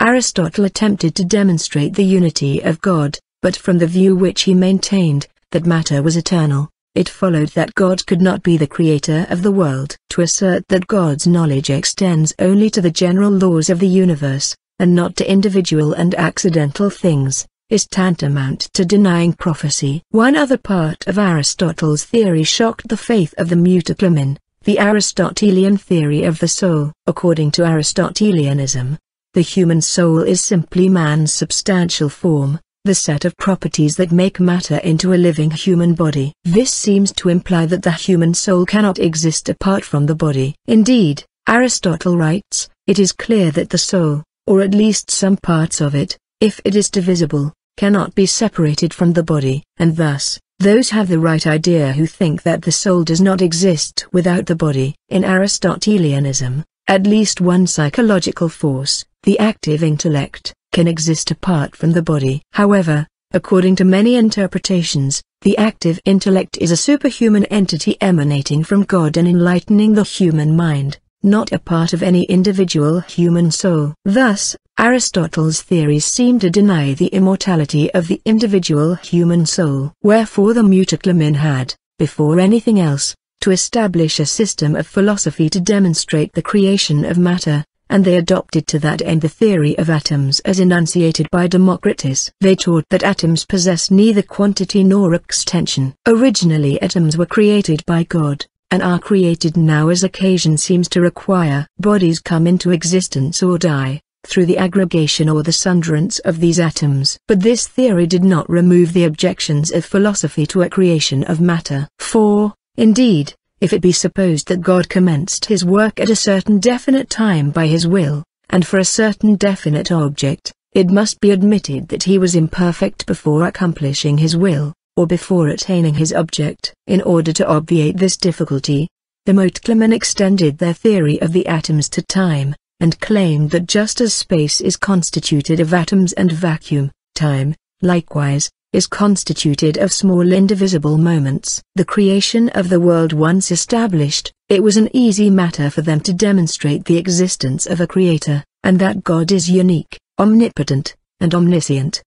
Aristotle attempted to demonstrate the unity of God, but from the view which he maintained, that matter was eternal, it followed that God could not be the creator of the world. To assert that God's knowledge extends only to the general laws of the universe, and not to individual and accidental things, is tantamount to denying prophecy. One other part of Aristotle's theory shocked the faith of the Mutakallamin, the Aristotelian theory of the soul. According to Aristotelianism, the human soul is simply man's substantial form, the set of properties that make matter into a living human body. This seems to imply that the human soul cannot exist apart from the body. Indeed, Aristotle writes, it is clear that the soul, or at least some parts of it, if it is divisible, cannot be separated from the body. And thus, those have the right idea who think that the soul does not exist without the body. In Aristotelianism, at least one psychological force, the active intellect, can exist apart from the body. However, according to many interpretations, the active intellect is a superhuman entity emanating from God and enlightening the human mind, not a part of any individual human soul. Thus, Aristotle's theories seem to deny the immortality of the individual human soul. Wherefore the Mutakallamin had, before anything else, to establish a system of philosophy to demonstrate the creation of matter, and they adopted to that end the theory of atoms as enunciated by Democritus. They taught that atoms possess neither quantity nor extension. Originally atoms were created by God, and are created now as occasion seems to require. Bodies come into existence or die, through the aggregation or the sunderance of these atoms. But this theory did not remove the objections of philosophy to a creation of matter. For, indeed, if it be supposed that God commenced his work at a certain definite time by his will, and for a certain definite object, it must be admitted that he was imperfect before accomplishing his will, or before attaining his object. In order to obviate this difficulty, the Mutakallamin extended their theory of the atoms to time, and claimed that just as space is constituted of atoms and vacuum, time, likewise, is constituted of small indivisible moments. The creation of the world once established, it was an easy matter for them to demonstrate the existence of a creator, and that God is unique, omnipotent, and omniscient.